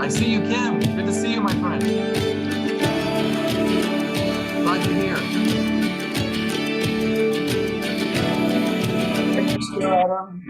I see you, Kim. Good to see you, my friend. Glad you're here. Thanks, Adam.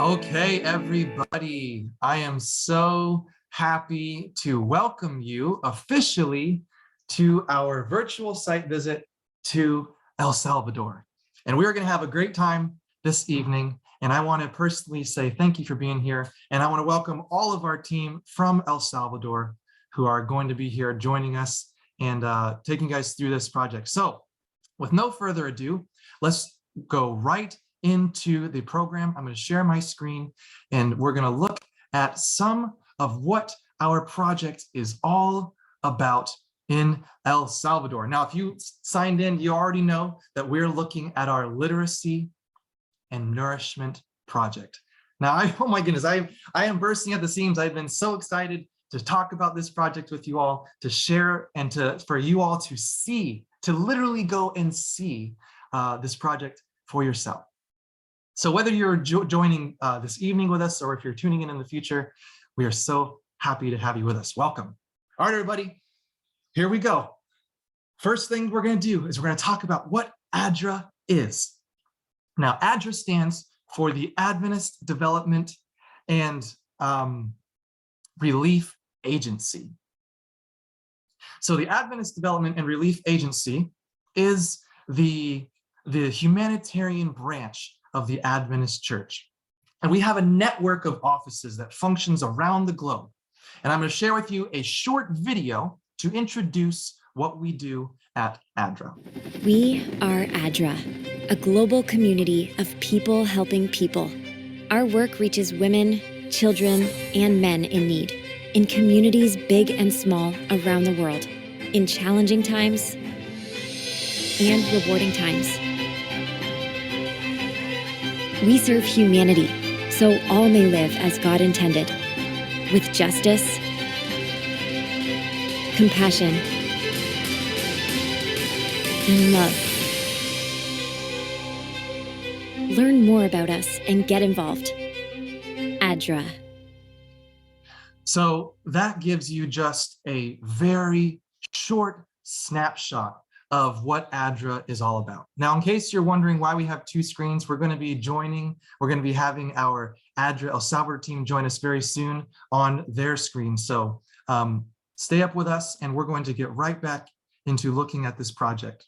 Okay, everybody, I am so happy to welcome you officially to our virtual site visit to El Salvador. And we're going to have a great time this evening And I want to personally say thank you for being here. And I want to welcome all of our team from El Salvador who are going to be here joining us and taking you guys through this project. So with no further ado, let's go right into the program. I'm going to share my screen and we're going to look at some of what our project is all about in El Salvador. Now, if you signed in, you already know that we're looking at our literacy and nourishment project. Now, oh my goodness, I am bursting at the seams. I've been so excited to talk about this project with you all, to share and for you all to see, to literally go and see this project for yourself. So whether you're joining this evening with us or if you're tuning in the future, we are so happy to have you with us. Welcome. All right, everybody, here we go. First thing we're going to do is we're going to talk about what ADRA is. Now, ADRA stands for the Adventist Development and Relief Agency. So the Adventist Development and Relief Agency is the humanitarian branch of the Adventist Church. And we have a network of offices that functions around the globe. And I'm going to share with you a short video to introduce what we do at ADRA. We are ADRA, a global community of people helping people. Our work reaches women, children, and men in need, in communities big and small around the world, in challenging times and rewarding times. We serve humanity, so all may live as God intended, with justice, compassion, and love. Learn more about us and get involved. ADRA. So that gives you just a very short snapshot of what ADRA is all about. Now, in case you're wondering why we have two screens, we're going to be having our ADRA El Salvador team join us very soon on their screen. So stay up with us and we're going to get right back into looking at this project.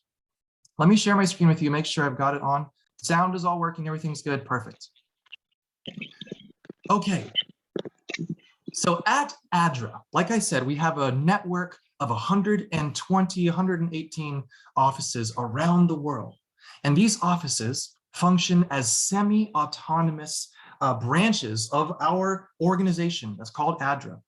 Let me share my screen with you, make sure I've got it on. Sound is all working, everything's good, perfect. Okay, so at ADRA, like I said, we have a network of 120, 118 offices around the world. And these offices function as semi-autonomous branches of our organization that's called ADRA.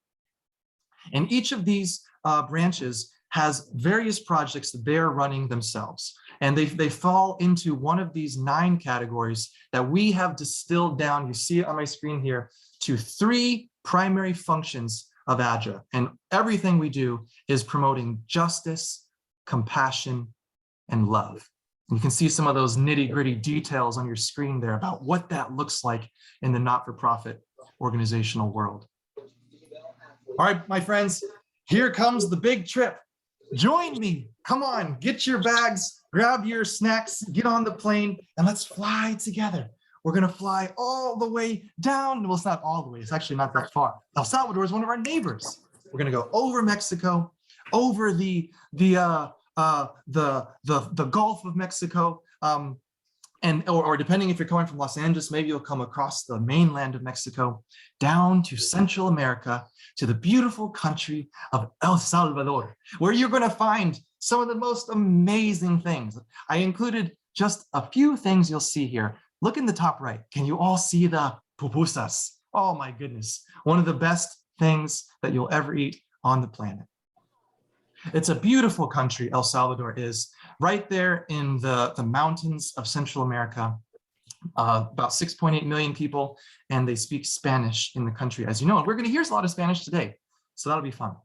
And each of these branches has various projects that they're running themselves. And they fall into one of these 9 categories that we have distilled down, you see it on my screen here, to 3 primary functions of ADRA. And everything we do is promoting justice, compassion, and love. And you can see some of those nitty-gritty details on your screen there about what that looks like in the not-for-profit organizational world. All right, my friends, here comes the big trip. Join me. Come on, get your bags, grab your snacks, get on the plane, and let's fly together. We're going to fly all the way down. Well, it's not all the way. It's actually not that far. El Salvador is one of our neighbors. We're going to go over Mexico, over the Gulf of Mexico, or depending if you're coming from Los Angeles, maybe you'll come across the mainland of Mexico, down to Central America, to the beautiful country of El Salvador, where you're going to find some of the most amazing things. I included just a few things you'll see here. Look in the top right. Can you all see the pupusas? Oh my goodness. One of the best things that you'll ever eat on the planet. It's a beautiful country, El Salvador is, right there in the mountains of Central America. About 6.8 million people, and they speak Spanish in the country, as you know. And we're going to hear a lot of Spanish today, so that'll be fun.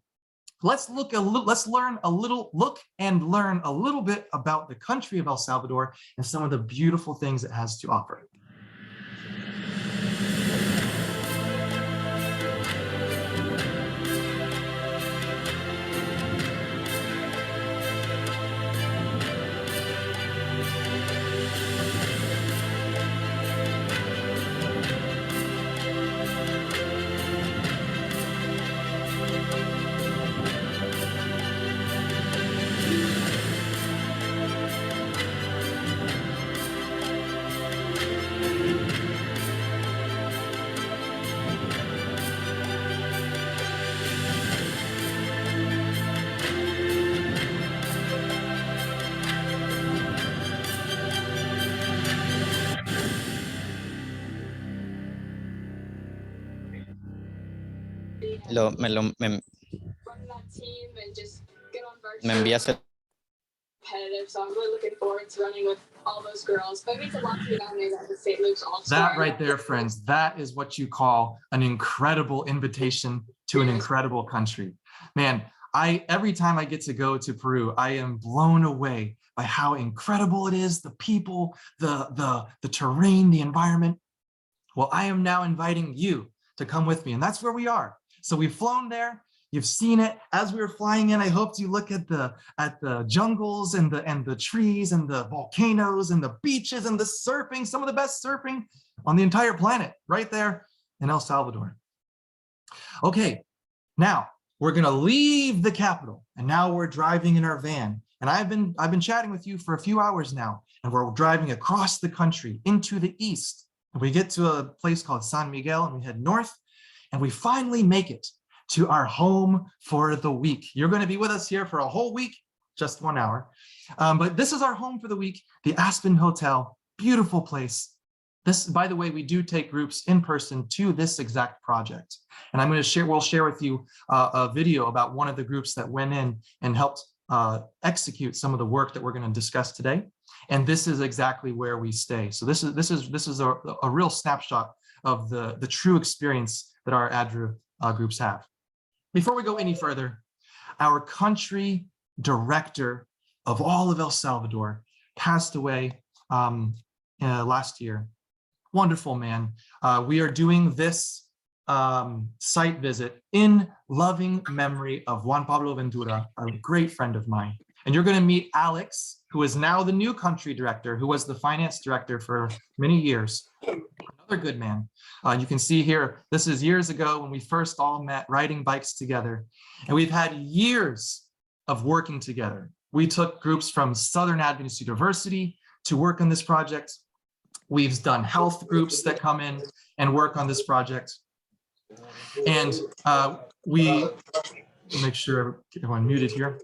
Let's learn a little bit about the country of El Salvador and some of the beautiful things it has to offer. Me envías el competitive, so I'm really looking forward to running with all those girls. But it means a lot to be nominated at the St. Luke's All-Star. That right there, friends, that is what you call an incredible invitation to an incredible country. Man, every time I get to go to Peru, I am blown away by how incredible it is, the people, the terrain, the environment. Well, I am now inviting you to come with me, and that's where we are. So we've flown there. You've seen it. As we were flying in, I hoped you look at the jungles and the trees and the volcanoes and the beaches and the surfing, some of the best surfing on the entire planet, right there in El Salvador. Okay, now we're gonna leave the capital, and now we're driving in our van. And I've been chatting with you for a few hours now, and we're driving across the country into the east. And we get to a place called San Miguel, and we head north, and we finally make it to our home for the week. You're going to be with us here for a whole week, just 1 hour. But this is our home for the week, the Aspen Hotel, beautiful place. This, by the way, we do take groups in person to this exact project. And I'm going to we'll share with you a video about one of the groups that went in and helped execute some of the work that we're going to discuss today. And this is exactly where we stay. So this is a real snapshot of the true experience that our ADRA groups have. Before we go any further, our country director of all of El Salvador passed away last year. Wonderful man. We are doing this site visit in loving memory of Juan Pablo Ventura, a great friend of mine. And you're going to meet Alex, who is now the new country director, who was the finance director for many years. Another good man. You can see here, this is years ago when we first all met riding bikes together. And we've had years of working together. We took groups from Southern Adventist University to work on this project. We've done health groups that come in and work on this project. And we make sure everyone muted here.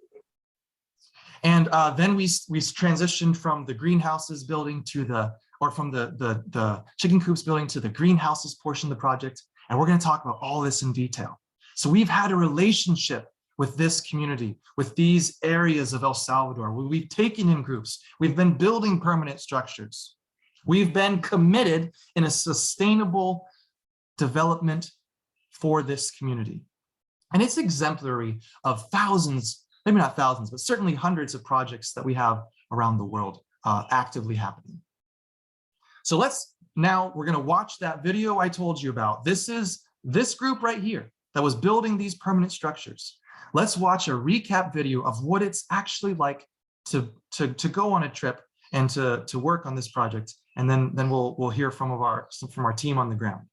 And then we transitioned from the greenhouses building to from the chicken coops building to the greenhouses portion of the project. And we're going to talk about all this in detail. So we've had a relationship with this community, with these areas of El Salvador. We've taken in groups. We've been building permanent structures. We've been committed in a sustainable development for this community. And it's exemplary of thousands, maybe not thousands, but certainly hundreds of projects that we have around the world actively happening. So we're going to watch that video I told you about. This is this group right here that was building these permanent structures. Let's watch a recap video of what it's actually like to go on a trip and to work on this project. And then we'll hear from our team on the ground.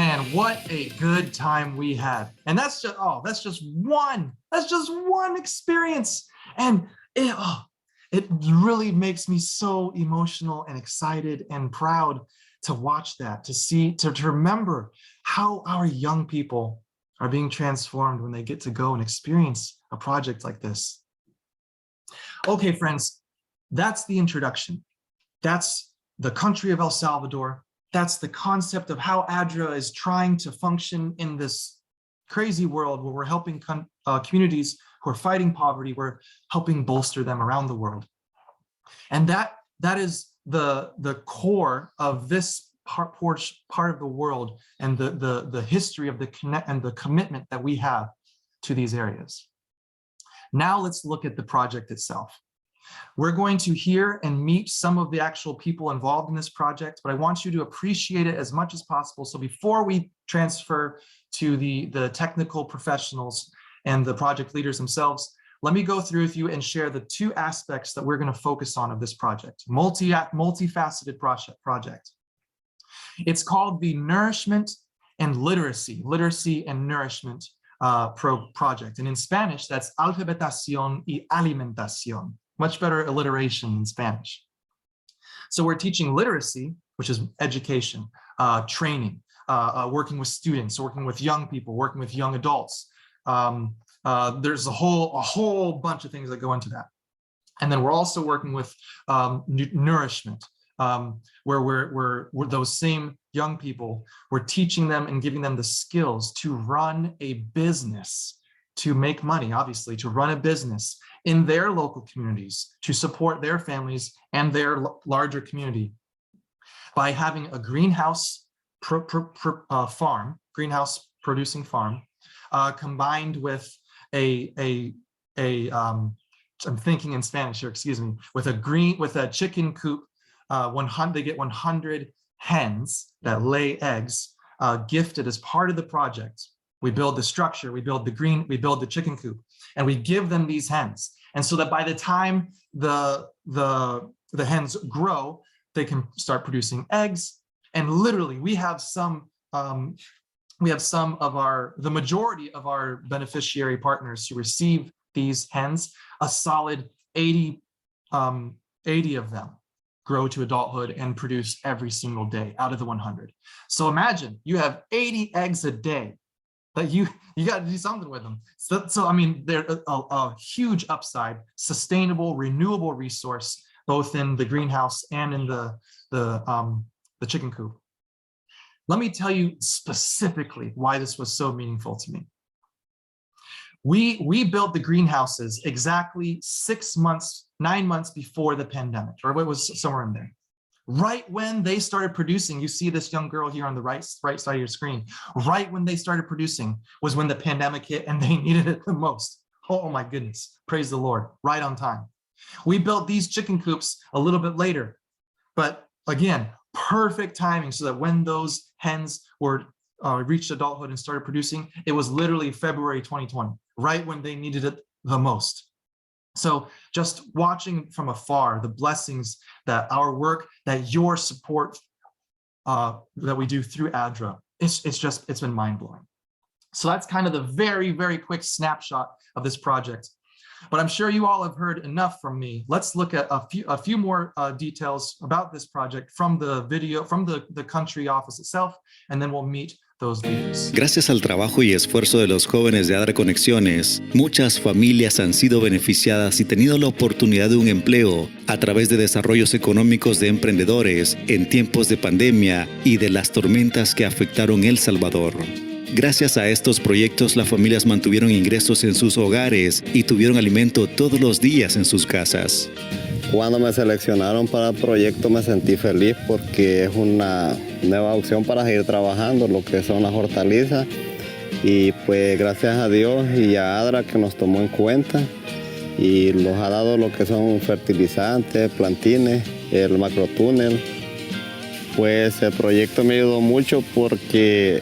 man, what a good time we had. And that's just one experience. And it really makes me so emotional and excited and proud to watch that, to see, to remember how our young people are being transformed when they get to go and experience a project like this. Okay, friends, that's the introduction. That's the country of El Salvador. That's the concept of how ADRA is trying to function in this crazy world where we're helping communities who are fighting poverty. We're helping bolster them around the world. And that is the core of this part of the world and the history of the commitment that we have to these areas. Now let's look at the project itself. We're going to hear and meet some of the actual people involved in this project, but I want you to appreciate it as much as possible. So before we transfer to the technical professionals and the project leaders themselves, let me go through with you and share the two aspects that we're going to focus on of this project, multifaceted project. It's called the Nourishment and Literacy and Nourishment project. And in Spanish, that's alfabetación y alimentación. Much better alliteration in Spanish. So we're teaching literacy, which is education, training, working with students, working with young people, working with young adults. There's a whole bunch of things that go into that. And then we're also working with nourishment, where we're those same young people, we're teaching them and giving them the skills to run a business, to make money, obviously, to run a business in their local communities, to support their families and their larger community by having a greenhouse greenhouse producing farm, combined with I'm thinking in Spanish here, excuse me, with a chicken coop. They get 100 hens that lay eggs, gifted as part of the project. We build the structure, we build the chicken coop, and we give them these hens. And so that by the time the hens grow, they can start producing eggs. And literally we have the majority of our beneficiary partners who receive these hens, a solid 80 of them grow to adulthood and produce every single day out of the 100. So imagine you have 80 eggs a day. But you got to do something with them. So I mean, they're a huge upside, sustainable, renewable resource, both in the greenhouse and in the chicken coop. Let me tell you specifically why this was so meaningful to me. We built the greenhouses exactly 9 months before the pandemic, or it was somewhere in there. Right when they started producing, you see this young girl here on the right side of your screen. Right when they started producing was when the pandemic hit and they needed it the most. Oh my goodness, praise the Lord, right on time. We built these chicken coops a little bit later, but again, perfect timing so that when those hens were reached adulthood and started producing, it was literally February 2020, right when they needed it the most. So just watching from afar, the blessings that our work, that your support that we do through ADRA, it's been mind-blowing. So that's kind of the very, very quick snapshot of this project. But I'm sure you all have heard enough from me. Let's look at a few more details about this project from the video, from the country office itself, and then we'll meet those leaders. Gracias al trabajo y esfuerzo de los jóvenes de ADRA Conexiones, muchas familias han sido beneficiadas y tenido la oportunidad de un empleo a través de desarrollos económicos de emprendedores en tiempos de pandemia y de las tormentas que afectaron El Salvador. Gracias a estos proyectos, las familias mantuvieron ingresos en sus hogares y tuvieron alimento todos los días en sus casas. Cuando me seleccionaron para el proyecto me sentí feliz porque es una nueva opción para seguir trabajando lo que son las hortalizas, y pues gracias a Dios y a ADRA que nos tomó en cuenta y nos ha dado lo que son fertilizantes, plantines, el macrotúnel. Pues el proyecto me ayudó mucho porque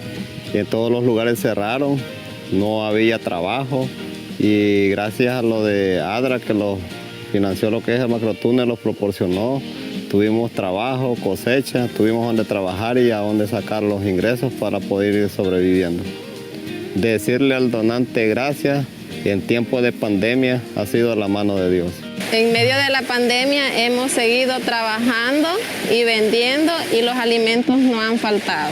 en todos los lugares cerraron, no había trabajo, y gracias a lo de ADRA que lo financió, lo que es el macrotúnel, los proporcionó, tuvimos trabajo, cosecha, tuvimos donde trabajar y a donde sacar los ingresos para poder ir sobreviviendo. Decirle al donante gracias en tiempo de pandemia ha sido la mano de Dios. En medio de la pandemia hemos seguido trabajando y vendiendo y los alimentos no han faltado.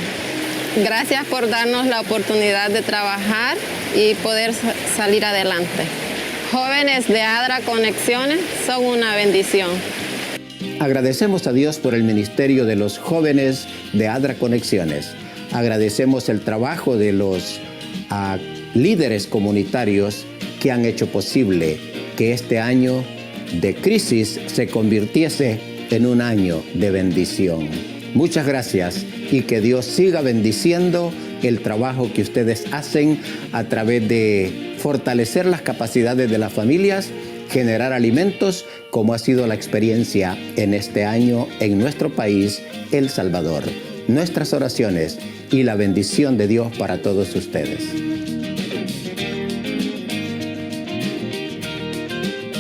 Gracias por darnos la oportunidad de trabajar y poder salir adelante. Jóvenes de ADRA Conexiones son una bendición. Agradecemos a Dios por el ministerio de los jóvenes de ADRA Conexiones. Agradecemos el trabajo de los líderes comunitarios que han hecho posible que este año de crisis se convirtiese en un año de bendición. Muchas gracias y que Dios siga bendiciendo el trabajo que ustedes hacen a través de fortalecer las capacidades de las familias, generar alimentos, como ha sido la experiencia en este año en nuestro país, El Salvador. Nuestras oraciones y la bendición de Dios para todos ustedes.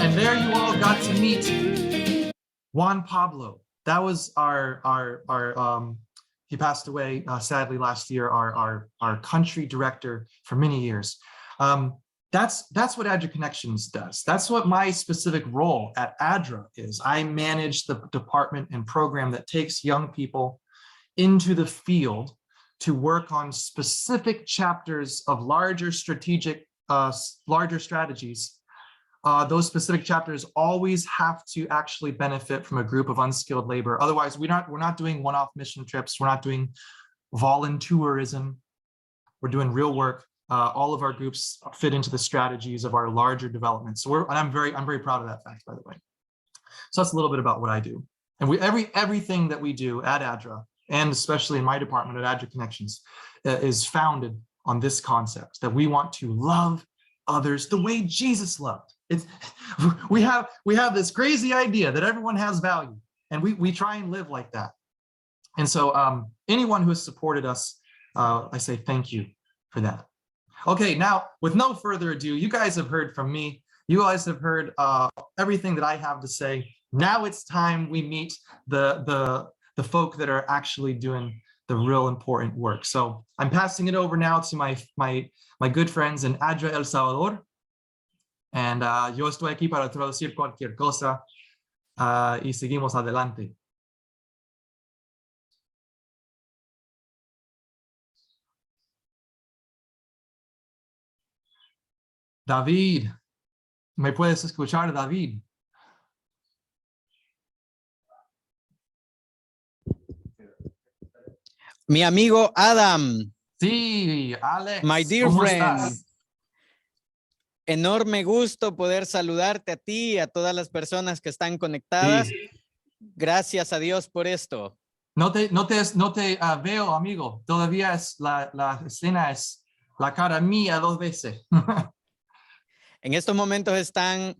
And there you all got to meet Juan Pablo. That was he passed away sadly last year, our country director for many years. That's what ADRA Connections does. That's what my specific role at ADRA is. I manage the department and program that takes young people into the field to work on specific chapters of larger strategies. Those specific chapters always have to actually benefit from a group of unskilled labor. Otherwise, we're not doing one-off mission trips. We're not doing voluntourism. We're doing real work. All of our groups fit into the strategies of our larger development. So I'm very proud of that fact, by the way. So that's a little bit about what I do. And everything that we do at ADRA, and especially in my department at ADRA Connections, is founded on this concept that we want to love others the way Jesus loved. We have this crazy idea that everyone has value, and we try and live like that. And so anyone who has supported us, I say thank you for that. Okay, now with no further ado, you guys have heard from me. You guys have heard everything that I have to say. Now it's time we meet the folk that are actually doing the real important work. So I'm passing it over now to my good friends in ADRA El Salvador. And yo estoy aquí para traducir cualquier cosa y seguimos adelante. David, ¿me puedes escuchar, David? Mi amigo Adam. Sí, Alex. My dear ¿Cómo friend. estás? Enorme gusto poder saludarte a ti y a todas las personas que están conectadas. Sí. Gracias a Dios por esto. No te veo, amigo. Todavía es la escena es la cara mía 2 veces. En estos momentos están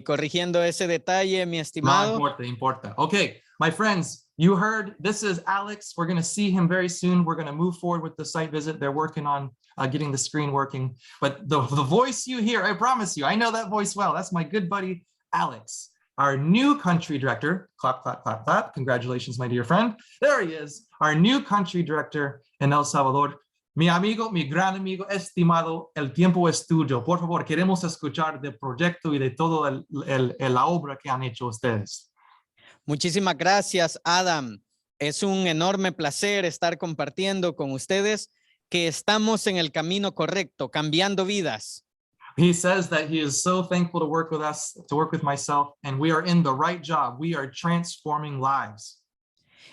corrigiendo ese detalle, mi estimado. No importa. Okay, my friends, you heard, this is Alex. We're going to see him very soon. We're going to move forward with the site visit. They're working on getting the screen working. But the voice you hear, I promise you, I know that voice well. That's my good buddy, Alex, our new country director. Clap, clap, clap, clap. Congratulations, my dear friend. There he is, our new country director in El Salvador. Mi amigo, mi gran amigo, estimado, el tiempo es tuyo. Por favor, queremos escuchar del proyecto y de toda la obra que han hecho ustedes. Muchísimas gracias, Adam. Es un enorme placer estar compartiendo con ustedes que estamos en el camino correcto, cambiando vidas. He says that he is so thankful to work with us, to work with myself, and we are in the right job. We are transforming lives.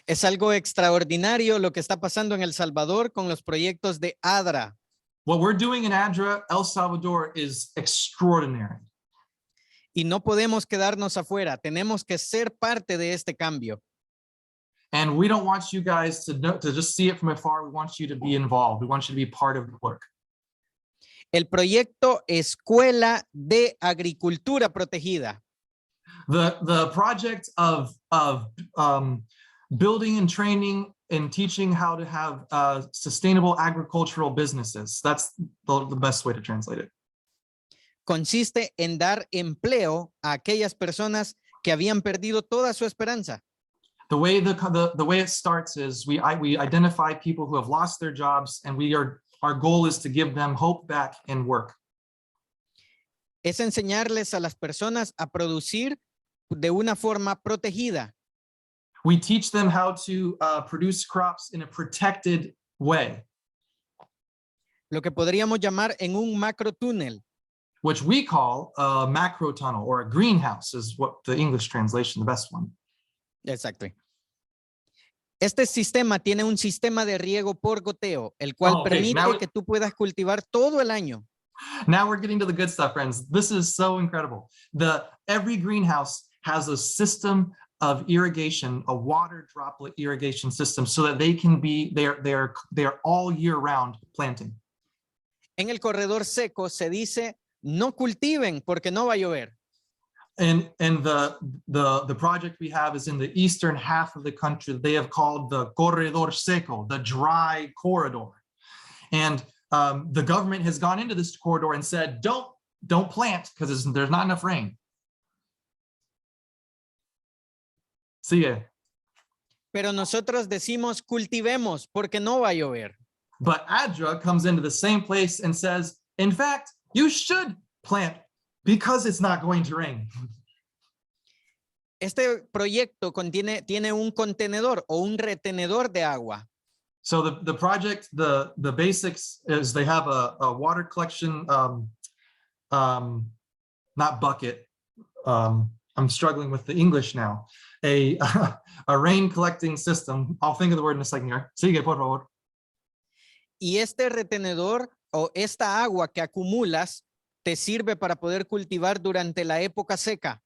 Es algo extraordinario lo que está pasando en El Salvador con los proyectos de ADRA. What we're doing in ADRA, El Salvador, is extraordinary. Y no podemos quedarnos afuera. Tenemos que ser parte de este cambio. And we don't want you guys to just see it from afar. We want you to be involved. We want you to be part of the work. El proyecto Escuela de Agricultura Protegida. The project of building and training and teaching how to have sustainable agricultural businesses. That's the best way to translate it. Consiste en dar empleo a aquellas personas que habían perdido toda su esperanza. The way the way it starts is we identify people who have lost their jobs, and our goal is to give them hope back in work. Es enseñarles a las personas a producir de una forma protegida. We teach them how to produce crops in a protected way, Lo que podríamos llamar en un macro túnel. which we call a macro tunnel, or a greenhouse is what the English translation, the best one. Exacto. Este sistema tiene un sistema de riego por goteo, el cual Okay, permite now que tú puedas cultivar todo el año. Now we're getting to the good stuff, friends. This is so incredible. Every greenhouse has a system of irrigation, a water droplet irrigation system, so that they're all year round planting. En el corredor seco se dice no cultiven porque no va a llover. And the project we have is in the eastern half of the country. They have called the corredor seco, the dry corridor. And the government has gone into this corridor and said, don't plant because there's not enough rain. Sigue. Pero nosotros decimos cultivemos porque no va a llover. But ADRA comes into the same place and says, in fact, you should plant because it's not going to rain. Este proyecto tiene un contenedor o un retenedor de agua. So the project, the basics is they have a water collection, not bucket. I'm struggling with the English now. A rain collecting system. I'll think of the word in a second here. Sigue, por favor. Y este retenedor o esta agua que acumulas te sirve para poder cultivar durante la época seca.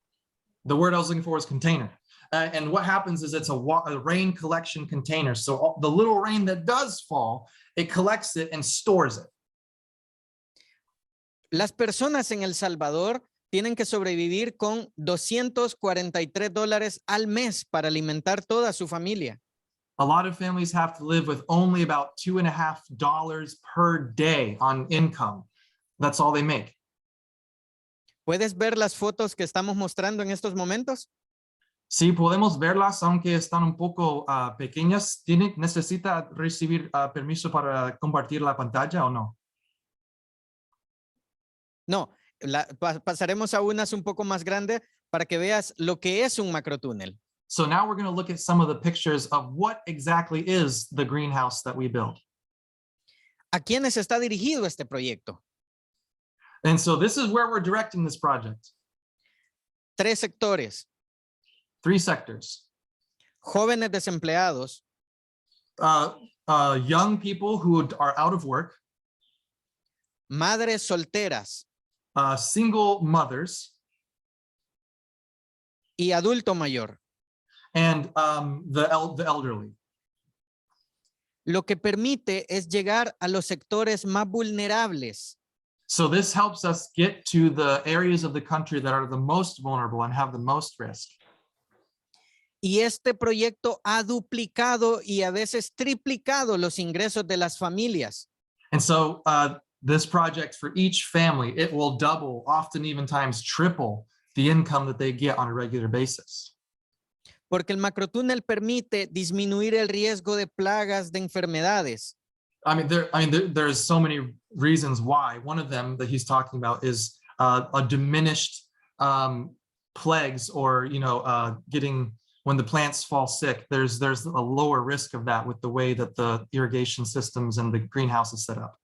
The word I was looking for is container. And what happens is it's a rain collection container. So the little rain that does fall, it collects it and stores it. Las personas en El Salvador tienen que sobrevivir con $243 al mes para alimentar toda su familia. A lot of families have to live with only about $2.50 per day on income. That's all they make. ¿Puedes ver las fotos que estamos mostrando en estos momentos? Sí, podemos verlas, aunque están un poco pequeñas. ¿Necesita recibir permiso para compartir la pantalla o no? No, pasaremos a unas un poco más grandes para que veas lo que es un macrotúnel. So now we're going to look at some of the pictures of what exactly is the greenhouse that we build. ¿A quiénes está dirigido este proyecto? And so this is where we're directing this project. 3 sectores. 3 sectors. Jóvenes desempleados, Young people who are out of work, madres solteras single mothers, y adulto mayor. and the elderly. Lo que permite es llegar a los sectores más vulnerables. So this helps us get to the areas of the country that are the most vulnerable and have the most risk. Y este proyecto ha duplicado y a veces triplicado los ingresos de las familias. And so this project, for each family, it will double, often even times triple the income that they get on a regular basis. Porque el macrotúnel permite disminuir el riesgo de plagas, de enfermedades. There's so many reasons why. One of them that he's talking about is a diminished plagues, or getting, when the plants fall sick, there's a lower risk of that with the way that the irrigation systems and the greenhouse is set up.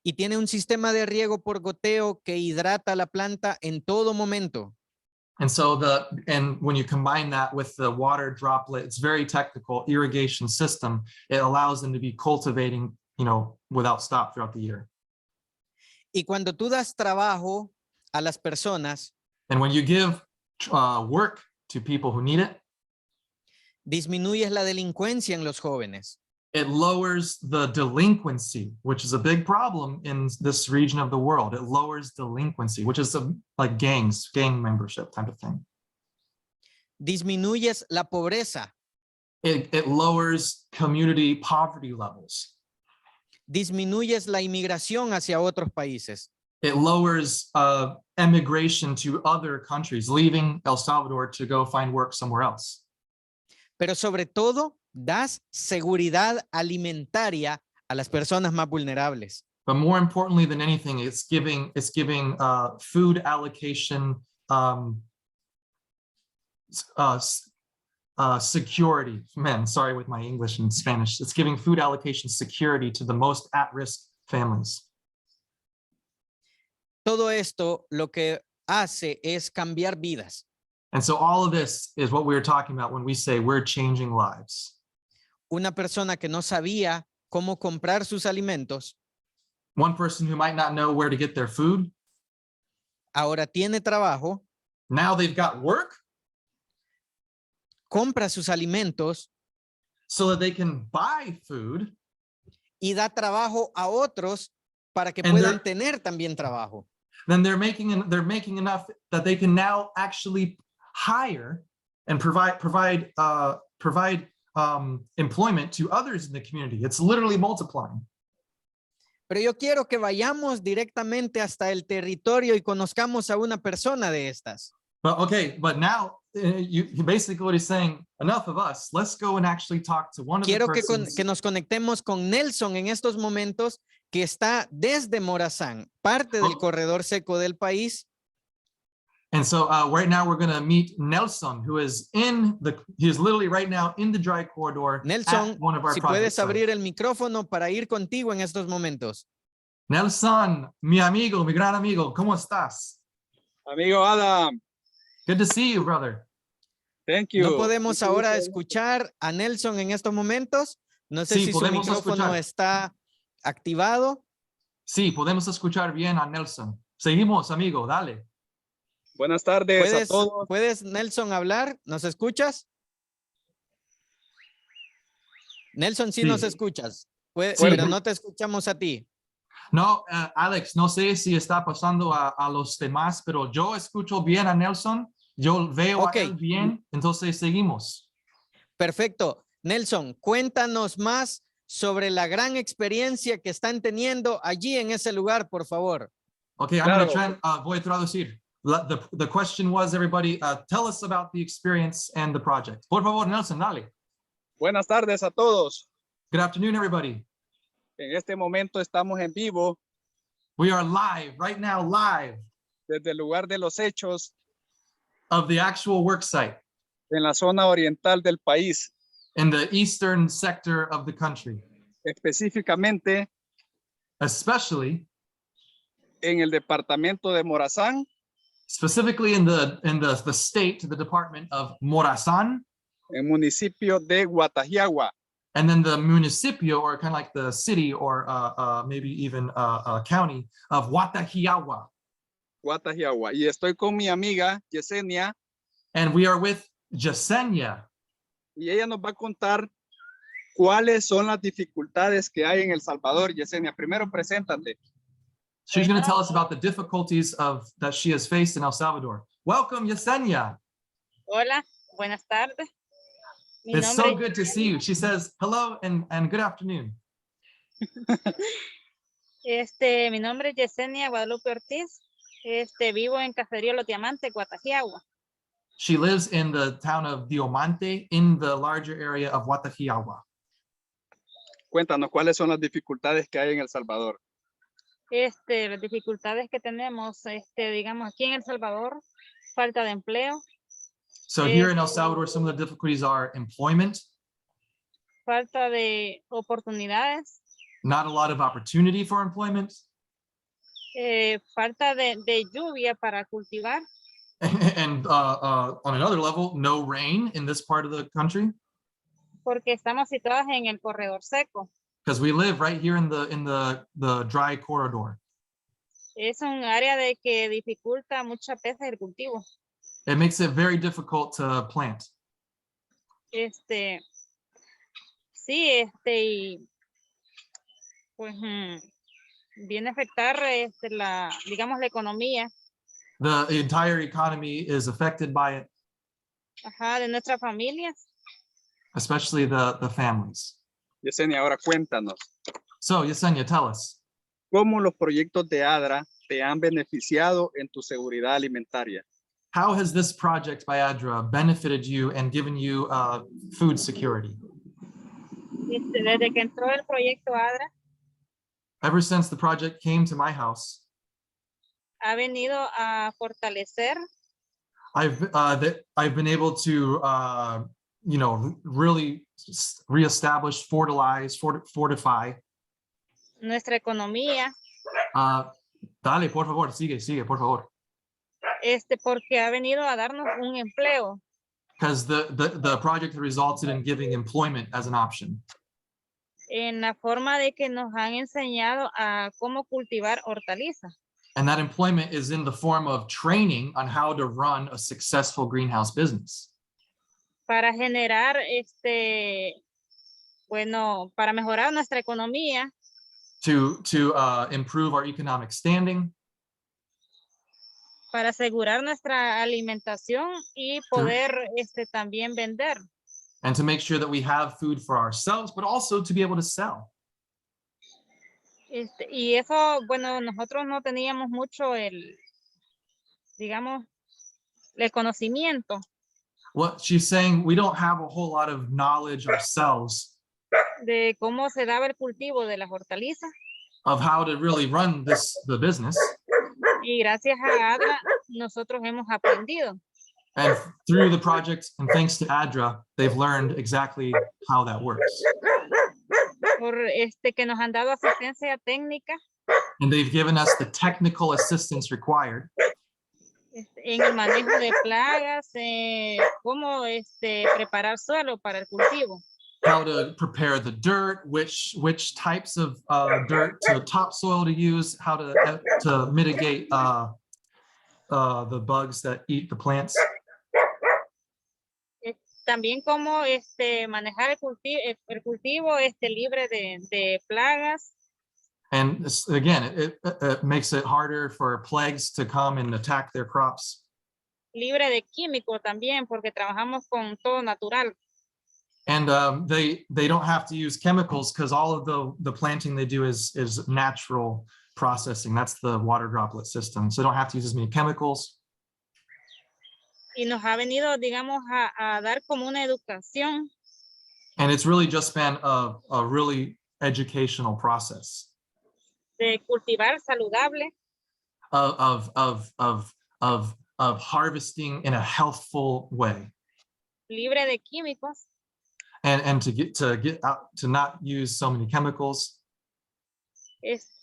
Y tiene un sistema de riego por goteo que hidrata la planta en todo momento. And so when you combine that with the water droplet, it's very technical irrigation system. It allows them to be cultivating, without stop throughout the year. Y cuando tú das trabajo a las personas, And when you give work to people who need it, disminuyes la delincuencia en los jóvenes. it lowers the delinquency, which is a big problem in this region of the world. It lowers delinquency, which is like gang membership type of thing. Disminuyes la pobreza. It lowers community poverty levels. Disminuyes la inmigración hacia otros países. It lowers emigration to other countries, leaving El Salvador to go find work somewhere else. pero sobre todo das seguridad alimentaria a las personas más vulnerables. But more importantly than anything, it's giving food allocation security. Man, sorry with my English and Spanish. It's giving food allocation security to the most at-risk families. Todo esto lo que hace es cambiar vidas. And so all of this is what we were talking about when we say we're changing lives. Una persona que no sabía cómo comprar sus alimentos, One person who might not know where to get their food, ahora tiene trabajo, now they've got work compra sus alimentos so that they can buy food. y da trabajo a otros para que And puedan tener también trabajo. Then they're making enough that they can now actually hire and provide employment to others in the community. It's literally multiplying. Pero yo quiero que vayamos directamente hasta el territorio y conozcamos a una persona de estas. But now you basically what he's saying, enough of us, let's go and actually talk to one of the Quiero persons. que nos conectemos con Nelson en estos momentos, que está desde Morazán, parte del corredor seco del país. And so right now we're going to meet Nelson, who is literally right now in the dry corridor. Nelson, at one of our si project puedes sites. abrir el micrófono para ir contigo en estos momentos. Nelson, mi amigo, mi gran amigo, ¿cómo estás? Amigo Adam, Good to see you, brother. thank you. No podemos ahora escuchar a Nelson en estos momentos. No sé Sí, si su podemos micrófono escuchar. está activado. Sí, podemos escuchar bien a Nelson. Seguimos, amigo, dale. Buenas tardes a todos. ¿Puedes, Nelson, hablar? ¿Nos escuchas? Nelson, sí, Sí. nos escuchas. Sí. Pero no te escuchamos a ti. No, Alex, no sé si está pasando a los demás, pero yo escucho bien a Nelson, yo veo Ok. a él bien, entonces seguimos. Perfecto. Nelson, cuéntanos más sobre la gran experiencia que están teniendo allí en ese lugar, por favor. Okay, Claro. voy a traducir. The question was, everybody, tell us about the experience and the project. Por favor, Nelson, dale. Buenas tardes a todos. Good afternoon, everybody. En este momento estamos en vivo We are live, right now, live desde el lugar de los hechos of the actual work site en la zona oriental del país, in the eastern sector of the country, específicamente especially, en el departamento de Morazán, specifically in the state, the department of Morazán, en municipio de Guatajiagua. and then the municipio, or kind of like the city, or maybe even county of Guatajiagua. Guatajiagua. Y estoy con mi amiga Yesenia And we are with Yesenia, y ella nos va a contar cuáles son las dificultades que hay en El Salvador. Yesenia, primero preséntate. she's going to tell us about the difficulties that she has faced in El Salvador. Welcome, Yesenia. Hola, buenas tardes. Mi It's so nombre, good to see you. She says hello and good afternoon. mi nombre es Yesenia Guadalupe Ortiz. Vivo en Caserío Los Diamantes, Guatajiagua. She lives in the town of Diamante in the larger area of Guatajiagua. Cuéntanos cuáles son las dificultades que hay en El Salvador. Las dificultades que tenemos, digamos, aquí en El Salvador, falta de empleo, So here in El Salvador, some of the difficulties are employment, falta de oportunidades, not a lot of opportunity for employment, falta de lluvia para cultivar, and on another level, no rain in this part of the country, porque estamos situados en el corredor seco. because we live right here in the dry corridor. Es un área de que dificulta muchas veces el cultivo. It makes it very difficult to plant. Sí, y pues viene a afectar digamos, la economía, The entire economy is affected by it, ajá, de nuestras familias. especially the families. Yesenia, ahora cuéntanos. So Yesenia, tell us, ¿Cómo los proyectos de ADRA te han beneficiado en tu seguridad alimentaria? how has this project by ADRA benefited you and given you food security. Desde que entró el proyecto ADRA, Ever since the project came to my house, ha venido a fortalecer I've been able to, really reestablish, fortify. nuestra economía, Dale, por favor, sigue, por favor. porque ha venido a darnos un empleo. Because the project resulted in giving employment as an option. En la forma de que nos han enseñado a cómo cultivar hortalizas. And that employment is in the form of training on how to run a successful greenhouse business. Para generar, para mejorar nuestra economía. To improve our economic standing. Para asegurar nuestra alimentación y poder también vender. And to make sure that we have food for ourselves, but also to be able to sell. Y eso, nosotros no teníamos mucho el conocimiento. What she's saying, we don't have a whole lot of knowledge ourselves de cómo se daba el cultivo de las hortalizas. Of how to really run the business. Y gracias a ADRA, nosotros hemos aprendido. And through the project, and thanks to ADRA, they've learned exactly how that works. Por que nos han dado asistencia técnica. And they've given us the technical assistance required. En el manejo de plagas, cómo preparar suelo para el cultivo. How to prepare the dirt, which types of dirt to topsoil to use, how to mitigate the bugs that eat the plants. También cómo manejar el cultivo libre de plagas. And again, it makes it harder for plagues to come and attack their crops. Libre de químicos también, porque trabajamos con todo natural. And they don't have to use chemicals because all of the planting they do is natural processing. That's the water droplet system. So they don't have to use as many chemicals. Y nos ha venido, digamos, a dar como una educación. And it's really just been a really educational process. De cultivar saludable. Of harvesting in a healthful way. Libre de químicos. And to get out, to not use so many chemicals.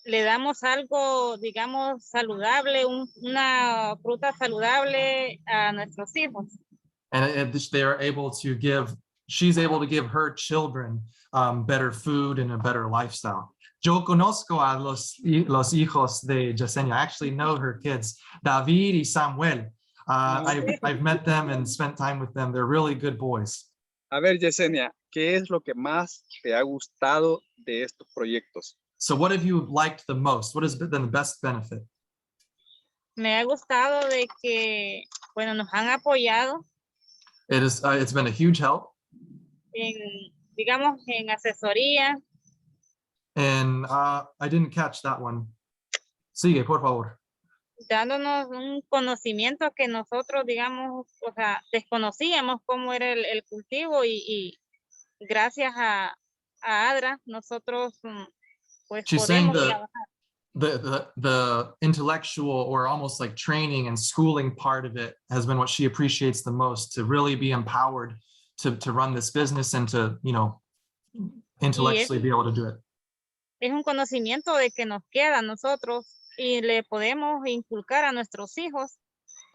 Le damos algo, digamos, saludable, una fruta saludable a nuestros hijos. And they are able to she's able to give her children better food and a better lifestyle. Yo conozco a los hijos de Yesenia. I actually know her kids, David y Samuel. I've met them and spent time with them. They're really good boys. A ver, Yesenia, ¿qué es lo que más te ha gustado de estos proyectos? So what have you liked the most? What has been the best benefit? Me ha gustado de que, nos han apoyado. It's been a huge help. Digamos, en asesoría. And I didn't catch that one. Sigue, por favor. Dándonos un conocimiento que nosotros, digamos, desconocíamos cómo era el cultivo y gracias a ADRA nosotros She's saying the intellectual or almost like training and schooling part of it has been what she appreciates the most, to really be empowered to run this business and to, intellectually be able to do it. Es un conocimiento de que nos queda a nosotros y le podemos inculcar a nuestros hijos.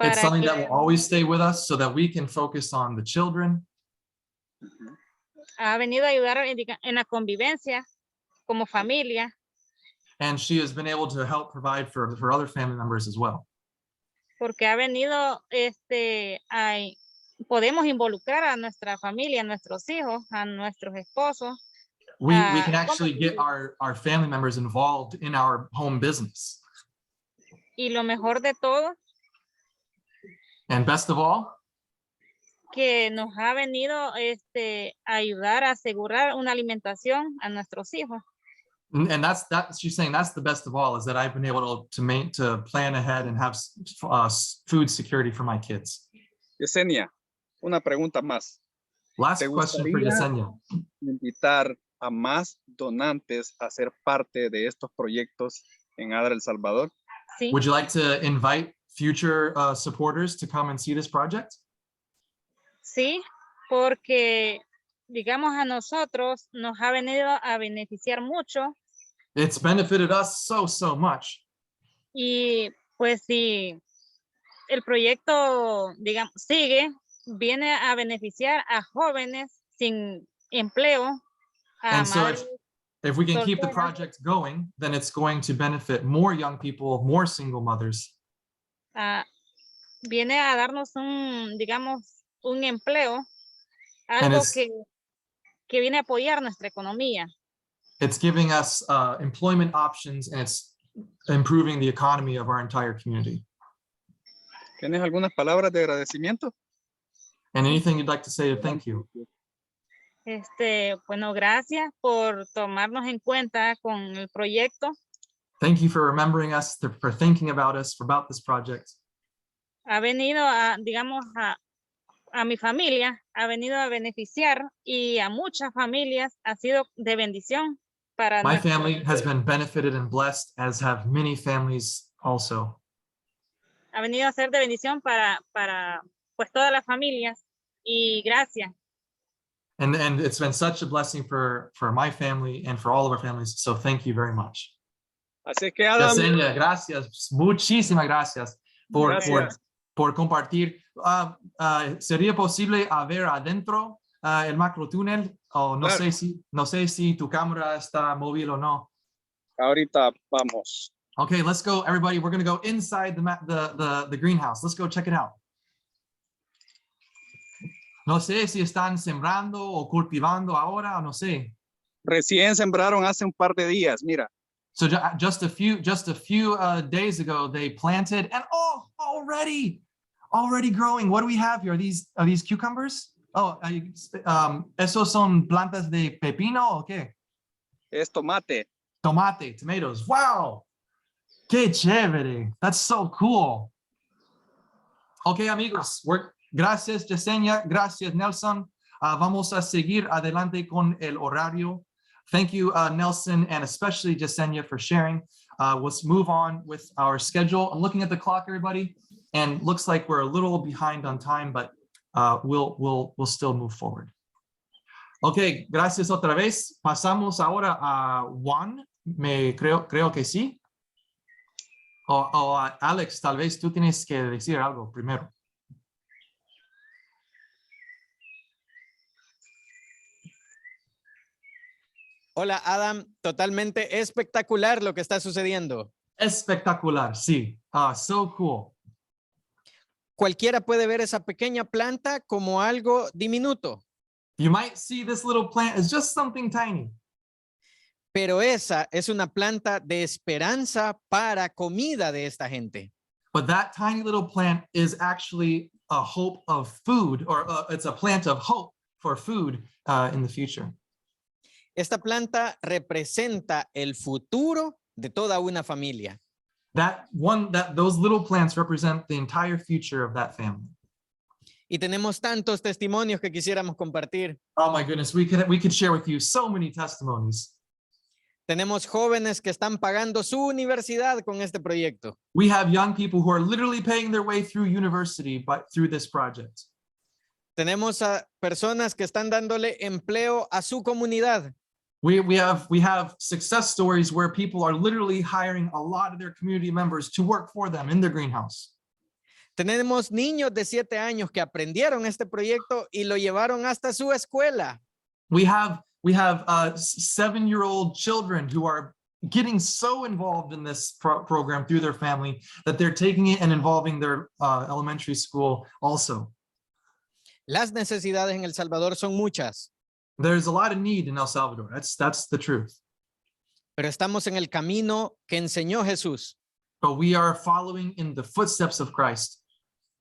It's something that will always stay with us so that we can focus on the children. Ha venido a ayudar en la convivencia como familia. And she has been able to help provide for other family members as well. Porque ha venido, podemos involucrar a nuestra familia, a nuestros hijos, a nuestros esposos. We can actually get our family members involved in our home business. Y lo mejor de todo. And best of all. Que nos ha venido a ayudar a asegurar una alimentación a nuestros hijos. And she's saying that's the best of all, is that I've been able to plan ahead and have food security for my kids. Yesenia, una pregunta más. Last ¿Te question for gustaría Yesenia. invitar a más donantes a ser parte de estos proyectos en ADRA El Salvador? Sí, Would you like to invite future supporters to come and see this project? sí, porque digamos a nosotros nos ha venido a beneficiar mucho It's benefited us so much. y pues si el proyecto, digamos, sigue, viene a beneficiar a jóvenes sin empleo, a And so madres if we can keep the solteras. project going, then it's going to benefit more young people, more single mothers. Viene a darnos un, digamos, un empleo, And algo que viene a apoyar nuestra economía. it's giving us employment options, and it's improving the economy of our entire community. ¿Tienes algunas palabras de agradecimiento? And anything you'd like to say to thank you? Bueno, gracias por tomarnos en cuenta con el proyecto. Thank you for remembering us, for thinking about us, about this project. Ha venido a, digamos, a mi familia, ha venido a beneficiar y a muchas familias ha sido de bendición para My nuestra- family has been benefited and blessed, as have many families also. ha venido a ser de bendición para pues todas las familias y gracias. And it's been such a blessing for my family and for all of our families. So thank you very much. Así que Adam, Yesenia, gracias. Muchísimas gracias Gracias. por compartir. ¿Sería posible ver adentro el macrotúnel? O no Claro. sé si tu cámara está móvil o no. ahorita vamos. Okay, let's go, everybody. We're going to go inside the greenhouse. Let's go check it out. No sé si están sembrando o cultivando ahora, no sé. Recién sembraron hace un par de días, mira. So just a few days ago, they planted, and already growing. What do we have here? Are these cucumbers? Oh, esos son plantas de pepino o qué? Es tomate. Tomatoes. Wow. Qué chévere. That's so cool. Okay, amigos. Gracias, Yesenia. Gracias, Nelson. Vamos a seguir adelante con el horario. Thank you, Nelson, and especially Yesenia for sharing. Let's move on with our schedule. I'm looking at the clock, everybody, and looks like we're a little behind on time, but we'll still move forward. Okay, gracias otra vez. Pasamos ahora a Juan. Creo que sí. O Alex, tal vez tú tienes que decir algo primero. Hola, Adam. Totalmente espectacular lo que está sucediendo. Espectacular, sí. So cool. Cualquiera puede ver esa pequeña planta como algo diminuto, You might see this little plant as just something tiny, pero esa es una planta de esperanza para comida de esta gente. but that tiny little plant is actually a hope of food, or it's a plant of hope for food in the future. Esta planta representa el futuro de toda una familia. Those little plants represent the entire future of that family. Y tenemos tantos testimonios que quisiéramos compartir. Oh my goodness, we could share with you so many testimonies. Tenemos jóvenes que están pagando su universidad con este proyecto. We have young people who are literally paying their way through university through this project. Tenemos a personas que están dándole empleo a su comunidad. We have success stories where people are literally hiring a lot of their community members to work for them in their greenhouse. Tenemos niños de 7 años que aprendieron este proyecto y lo llevaron hasta su escuela. We have 7-year-old children who are getting so involved in this program through their family that they're taking it and involving their elementary school also. Las necesidades en El Salvador son muchas, There's a lot of need in El Salvador. That's the truth. pero estamos en el camino que enseñó Jesús But we are following in the footsteps of Christ,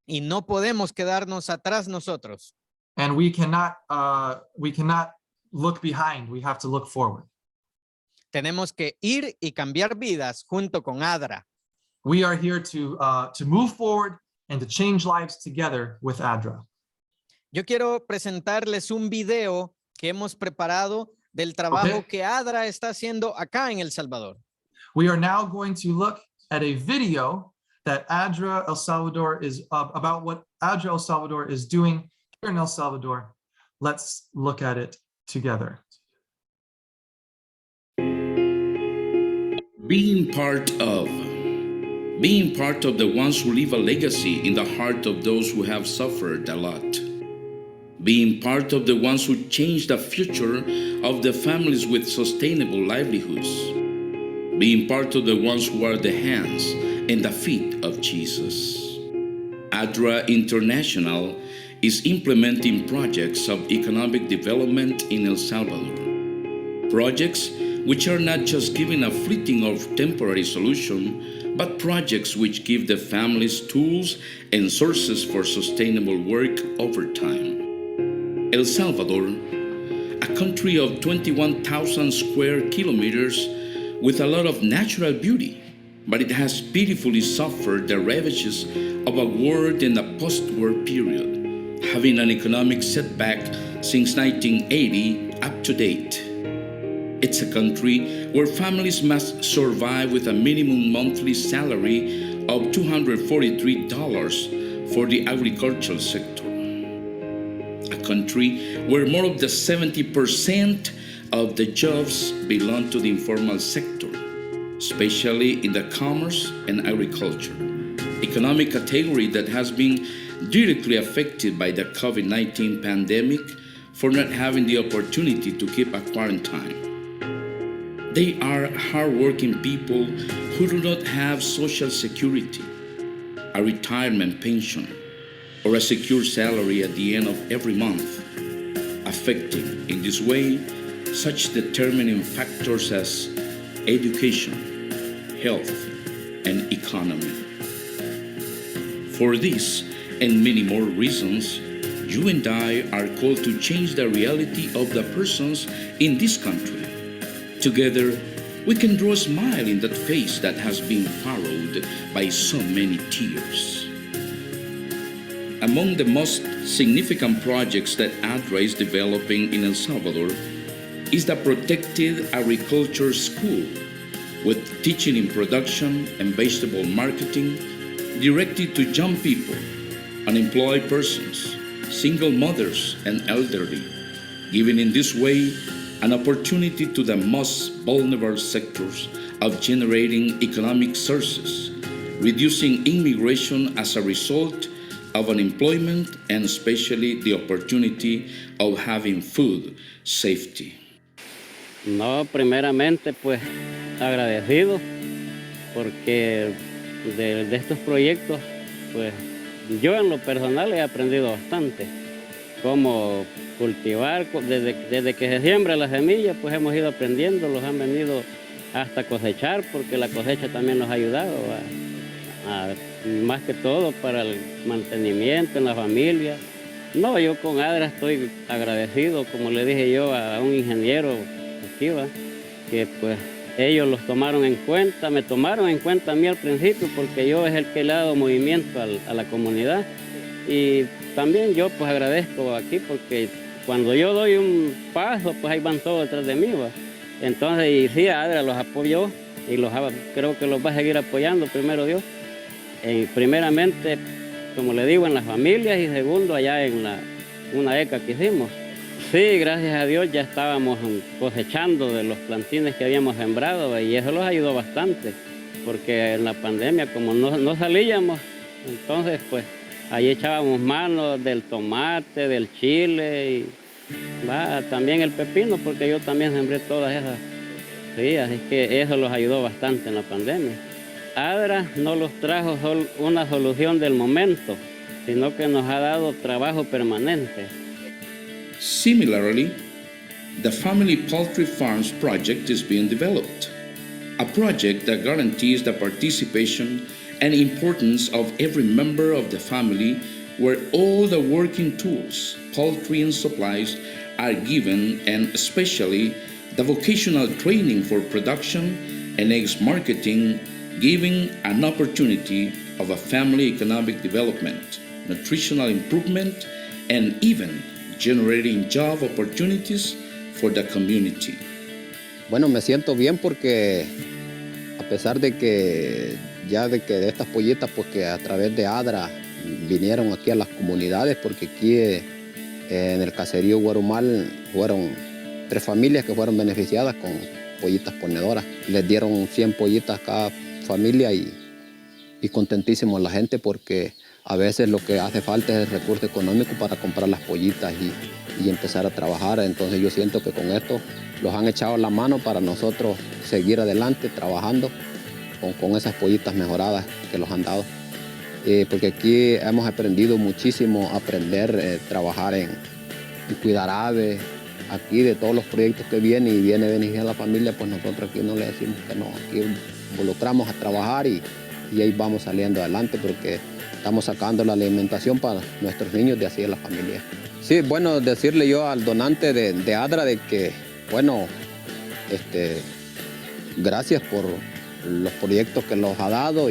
y no podemos quedarnos atrás nosotros. and we cannot look behind. We have to look forward. Tenemos que ir y cambiar vidas junto con ADRA. We are here to move forward and to change lives together with ADRA. Yo quiero presentarles un video que hemos preparado del trabajo que ADRA está haciendo acá en El Salvador. We are now going to look at a video that ADRA El Salvador is about what ADRA El Salvador is doing here in El Salvador. Let's look at it together. Being part of the ones who leave a legacy in the heart of those who have suffered a lot. Being part of the ones who change the future of the families with sustainable livelihoods. Being part of the ones who are the hands and the feet of Jesus. ADRA International is implementing projects of economic development in El Salvador. Projects which are not just giving a fleeting or temporary solution, but projects which give the families tools and sources for sustainable work over time. El Salvador, a country of 21,000 square kilometers with a lot of natural beauty, but it has pitifully suffered the ravages of a war and a post-war period, having an economic setback since 1980 up to date. It's a country where families must survive with a minimum monthly salary of $243 for the agricultural sector. A country where more of the 70% of the jobs belong to the informal sector, especially in the commerce and agriculture, economic category that has been directly affected by the COVID-19 pandemic for not having the opportunity to keep a quarantine. They are hardworking people who do not have social security, a retirement pension, or a secure salary at the end of every month, affecting in this way such determining factors as education, health, and economy. For this and many more reasons, you and I are called to change the reality of the persons in this country. Together, we can draw a smile in that face that has been furrowed by so many tears. Among the most significant projects that ADRA is developing in El Salvador is the Protected Agriculture School, with teaching in production and vegetable marketing directed to young people, unemployed persons, single mothers, and elderly, giving in this way an opportunity to the most vulnerable sectors of generating economic sources, reducing immigration as a result of unemployment, and especially the opportunity of having food safety. No, primeramente pues agradecido porque de estos proyectos pues yo en lo personal he aprendido bastante cómo cultivar, desde que se siembra la semilla pues hemos ido aprendiendo, los han venido hasta cosechar porque la cosecha también nos ha ayudado más que todo para el mantenimiento en la familia. No, yo con ADRA estoy agradecido, como le dije yo a un ingeniero aquí, que pues ellos los tomaron en cuenta, me tomaron en cuenta a mí al principio porque yo es el que le ha dado movimiento a la comunidad y también yo pues agradezco aquí porque cuando yo doy un paso pues ahí van todos detrás de mí, entonces y sí, ADRA los apoyó y creo que los va a seguir apoyando, primero Dios. Primeramente, como le digo, en las familias y segundo, allá en una ECA que hicimos. Sí, gracias a Dios ya estábamos cosechando de los plantines que habíamos sembrado y eso los ayudó bastante, porque en la pandemia como no salíamos, entonces pues ahí echábamos mano del tomate, del chile y también el pepino, porque yo también sembré todas esas. Sí, así que eso los ayudó bastante en la pandemia. ADRA no los trajo solo una solución del momento, sino que nos ha dado trabajo permanente. Similarly, the Family Poultry Farms project is being developed, a project that guarantees the participation and importance of every member of the family, where all the working tools, poultry and supplies are given, and especially the vocational training for production and eggs marketing, giving an opportunity of a family economic development, nutritional improvement, and even generating job opportunities for the community. Bueno, me siento bien porque a pesar de que de estas pollitas, pues que a través de ADRA vinieron aquí a las comunidades, porque aquí en el caserío Guarumal fueron 3 familias que fueron beneficiadas con pollitas ponedoras. Les dieron 100 pollitas a cada familia y contentísimo la gente porque a veces lo que hace falta es el recurso económico para comprar las pollitas y empezar a trabajar. Entonces yo siento que con esto los han echado la mano para nosotros seguir adelante trabajando con esas pollitas mejoradas que los han dado. Porque aquí hemos aprendido muchísimo a trabajar en cuidar aves. Aquí de todos los proyectos que viene a beneficiar a la familia, pues nosotros aquí no le decimos que no. Aquí involucramos a trabajar y ahí vamos saliendo adelante porque estamos sacando la alimentación para nuestros niños de así de la familia. Sí, bueno, decirle yo al donante de ADRA de que, bueno, gracias por los proyectos que nos ha dado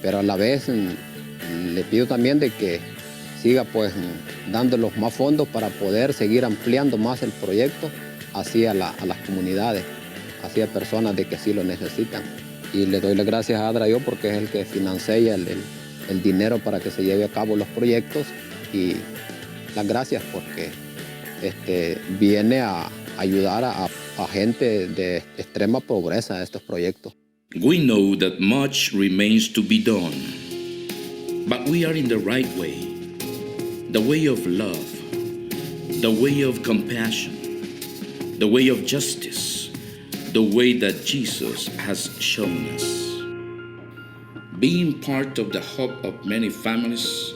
pero a la vez le pido también de que siga pues dándolos más fondos para poder seguir ampliando más el proyecto hacia las comunidades, hacia personas de que sí lo necesitan. Y le doy las gracias a ADRA yo porque es el que financia el dinero para que se lleve a cabo los proyectos y las gracias porque viene a ayudar a gente de extrema pobreza a estos proyectos. We know that much remains to be done, but we are in the right way, the way of love, the way of compassion, the way of justice, the way that Jesus has shown us. Being part of the hope of many families,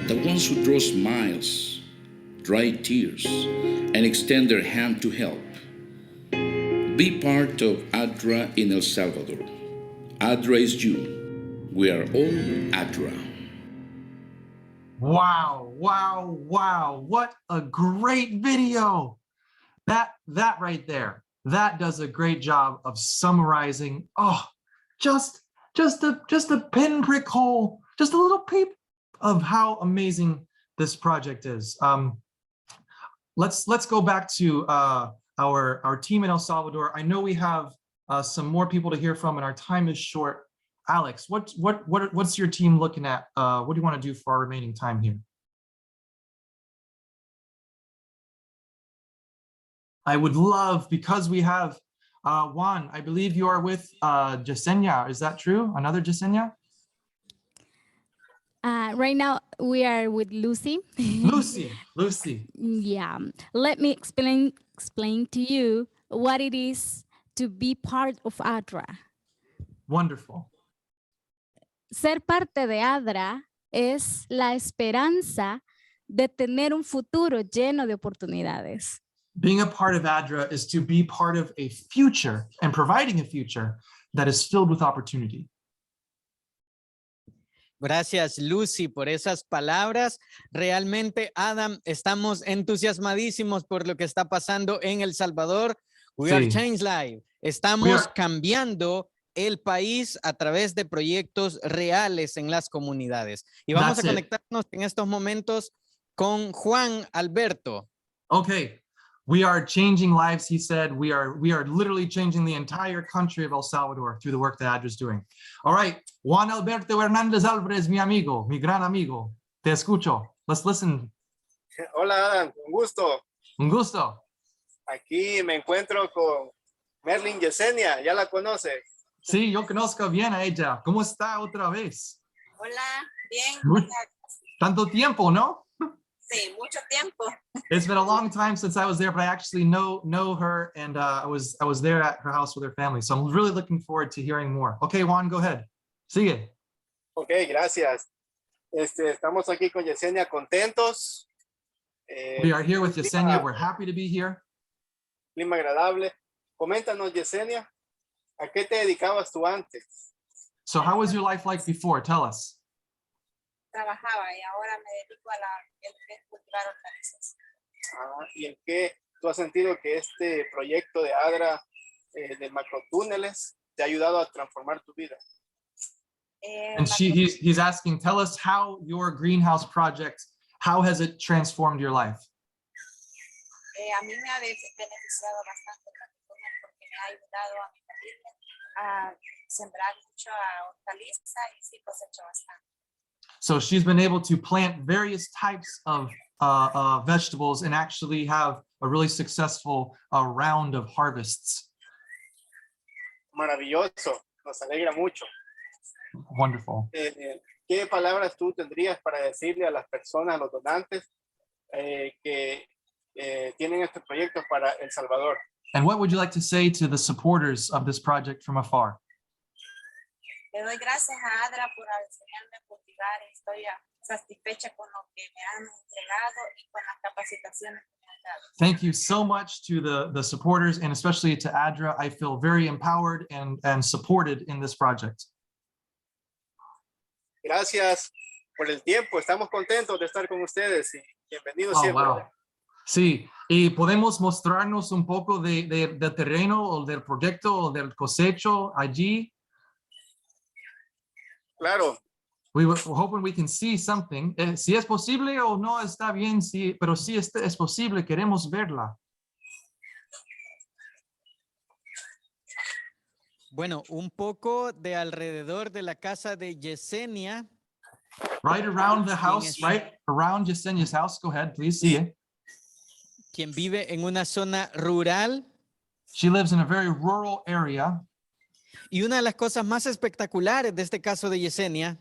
the ones who draw smiles, dry tears, and extend their hand to help. Be part of ADRA in El Salvador. ADRA is you. We are all ADRA. Wow, wow, wow. What a great video. That right there, that does a great job of summarizing, just a pinprick hole, just a little peep of how amazing this project is. Let's go back to our team in El Salvador. I know we have some more people to hear from and our time is short. Alex, what's your team looking at? What do you want to do for our remaining time here? I would love, because we have Juan, I believe you are with Yesenia. Is that true? Another Yesenia? Right now we are with Lucy. Lucy. Yeah. Let me explain to you what it is to be part of ADRA. Wonderful. Ser parte de ADRA es la esperanza de tener un futuro lleno de oportunidades. Being a part of ADRA is to be part of a future and providing a future that is filled with opportunity. Gracias, Lucy, por esas palabras. Realmente, Adam, estamos entusiasmadísimos por lo que está pasando en El Salvador. We are Change Life. Estamos cambiando el país a través de proyectos reales en las comunidades. Y vamos a conectarnos en estos momentos con Juan Alberto. Okay. We are changing lives, he said. We are literally changing the entire country of El Salvador through the work that ADRA is doing. All right, Juan Alberto Hernández Álvarez, mi amigo, mi gran amigo. Te escucho. Let's listen. Hola, Adam, un gusto. Un gusto. Aquí me encuentro con Merlin Yesenia, ¿ya la conoce? Sí, yo conozco bien a ella. ¿Cómo está otra vez? Hola, bien. Tanto tiempo, ¿no? Sí, mucho tiempo. It's been a long time since I was there, but I actually know her, and I was there at her house with her family. So I'm really looking forward to hearing more. Okay, Juan, go ahead. Sigue. Okay, gracias. Estamos aquí con Yesenia contentos. We are here with Yesenia. We're happy to be here. Clima agradable. Coméntanos, Yesenia, ¿a qué te dedicabas tú antes? So how was your life like before? Tell us. Trabajaba y ahora me dedico a el cultivar hortalizas. ¿Y en qué tú has sentido que este proyecto de ADRA de macrotúneles te ha ayudado a transformar tu vida? And he's asking, tell us how your greenhouse project How has it transformed your life? A mí me ha beneficiado bastante el matrimonio porque me ha ayudado a mi familia a sembrar mucho a hortaliza y sí cosecho bastante. So she's been able to plant various types of vegetables and actually have a really successful round of harvests. Maravilloso, nos alegra mucho. Wonderful. ¿Qué palabras tú tendrías para decirle a las personas, a los donantes que tienen este proyecto para El Salvador? And what would you like to say to the supporters of this project from afar? Le doy gracias a ADRA por enseñarme a cultivar y estoy satisfecha con lo que me han entregado y con las capacitaciones que me han dado. Thank you so much to the supporters and especially to ADRA. I feel very empowered and supported in this project. Gracias por el tiempo. Estamos contentos de estar con ustedes y bienvenidos siempre. Wow. Sí, y podemos mostrarnos un poco del terreno o del proyecto o del cosecho allí. Claro. We're hoping we can see something. Si es posible o no está bien, sí, pero si es posible, queremos verla. Bueno, un poco de alrededor de la casa de Yesenia. Right around the house, right around Yesenia's house. Go ahead, please. Sí. Quien vive en una zona rural. She lives in a very rural area. Y una de las cosas más espectaculares de este caso de Yesenia.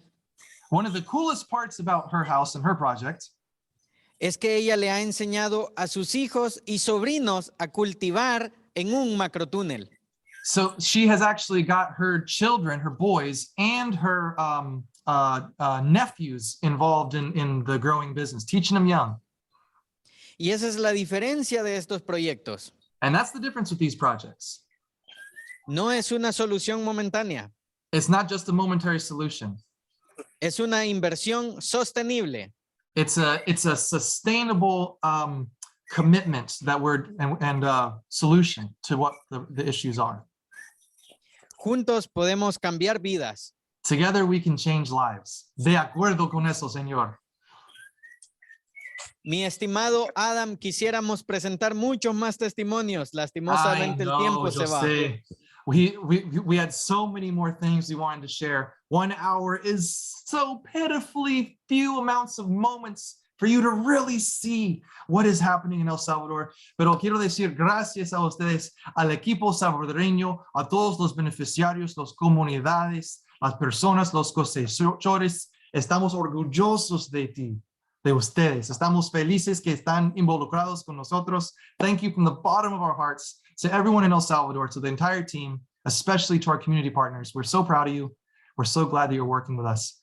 One of the coolest parts about her house and her project. Es que ella le ha enseñado a sus hijos y sobrinos a cultivar en un macrotúnel. So she has actually got her children, her boys, and her nephews involved in the growing business, teaching them young. Y esa es la diferencia de estos proyectos. And that's the difference with these projects. No es una solución momentánea. It's not just a momentary solution. Es una inversión sostenible. It's a sustainable commitment that and solution to what the issues are. Juntos podemos cambiar vidas. Together we can change lives. De acuerdo con eso, señor. Mi estimado Adam, quisiéramos presentar muchos más testimonios. Lastimosamente el tiempo se va. We had so many more things we wanted to share. 1 hour is so pitifully few amounts of moments for you to really see what is happening in El Salvador. Pero quiero decir gracias a ustedes, al equipo salvadoreño, a todos los beneficiarios, las comunidades, las personas, los cosechadores. Estamos orgullosos de ti, de ustedes. Estamos felices que están involucrados con nosotros. Thank you from the bottom of our hearts to everyone in El Salvador, to the entire team, especially to our community partners. We're so proud of you. We're so glad that you're working with us.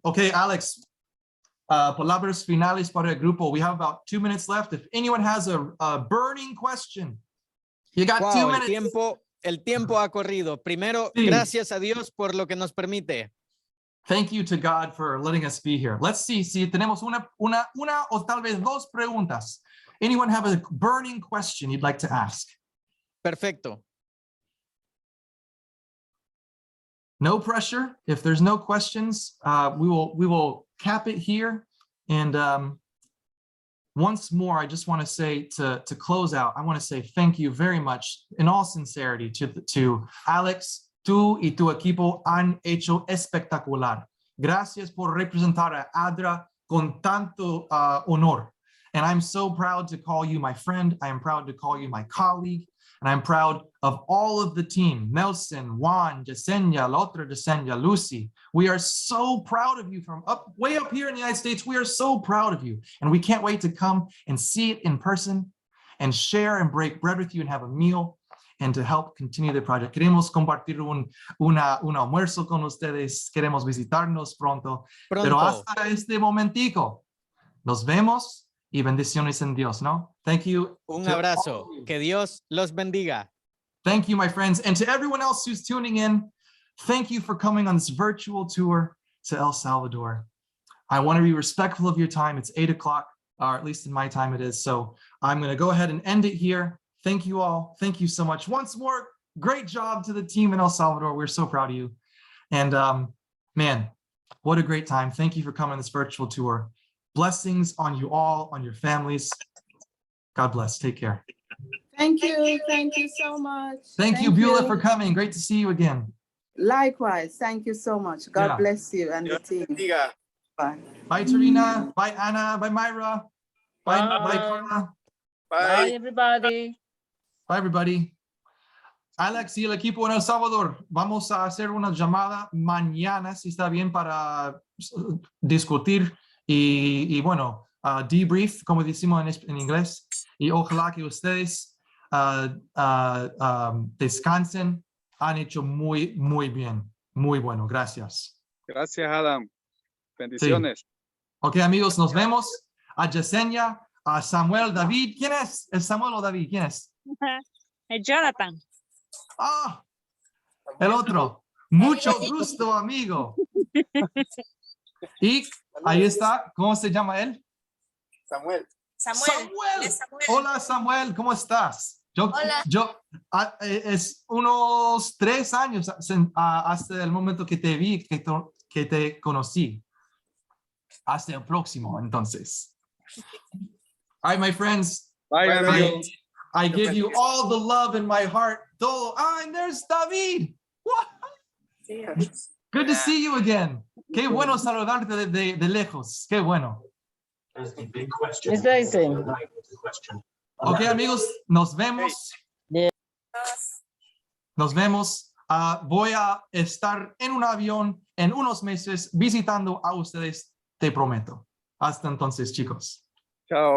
Okay, Alex, palabras finales para el grupo. We have about 2 minutes left. If anyone has a burning question, you got 2 minutes. El tiempo ha corrido. Primero, Sí. Gracias a Dios por lo que nos permite. Thank you to God for letting us be here. Let's see si tenemos una o tal vez dos preguntas. Anyone have a burning question you'd like to ask? Perfecto. No pressure. If there's no questions, we will cap it here. And once more, I just want to say to close out, I want to say thank you very much in all sincerity to Alex. Tú y tu equipo han hecho espectacular. Gracias por representar a ADRA con tanto honor. And I'm so proud to call you my friend. I am proud to call you my colleague. And I'm proud of all of the team, Nelson, Juan, Yesenia, la otra Yesenia, Lucy. We are so proud of you from way up here in the United States. We are so proud of you. And we can't wait to come and see it in person and share and break bread with you and have a meal and to help continue the project. Queremos compartir un almuerzo con ustedes. Queremos visitarnos pronto. Pero hasta este momentico, nos vemos. Y bendiciones en Dios, ¿no? Thank you. Un abrazo. Que Dios los bendiga. Thank you, my friends. And to everyone else who's tuning in, thank you for coming on this virtual tour to El Salvador. I want to be respectful of your time. It's 8 o'clock, or at least in my time it is. So I'm going to go ahead and end it here. Thank you all. Thank you so much. Once more, great job to the team in El Salvador. We're so proud of you. And man, what a great time. Thank you for coming on this virtual tour. Blessings on you all, on your families. God bless. Take care. Thank you. Thank you so much. Thank you, Beulah, for coming. Great to see you again. Likewise. Thank you so much. God Yeah. bless you and the team. Bye. Bye, Tarina. Bye, Anna. Bye, Myra. Bye, bye, Carla. Bye. Everybody. Bye, everybody. Alex y el equipo en El Salvador, vamos a hacer una llamada mañana, si está bien, para discutir y bueno, debrief, como decimos en inglés, y ojalá que ustedes descansen. Han hecho muy bien, muy bueno, gracias. Gracias, Adam. Bendiciones. Sí. Ok, amigos, nos vemos. A Yesenia, a Samuel, David. ¿Quién es? ¿Es Samuel o David? ¿Quién es? Jonathan. Ah, el otro. Mucho gusto, amigo. Y ahí está. ¿Cómo se llama él? Samuel. Samuel. Hola, Samuel. ¿Cómo estás? Hola. Es unos 3 años hasta el momento que te vi, que te conocí. Hasta el próximo, entonces. All right, my friends. Bye, amigo. I give you all the love in my heart. Todo. And there's David. What? Good to see you again. Qué bueno saludarte de lejos. Qué bueno. Ok, amigos, nos vemos. Nos vemos. Voy a estar en un avión en unos meses visitando a ustedes, te prometo. Hasta entonces, chicos. Chao.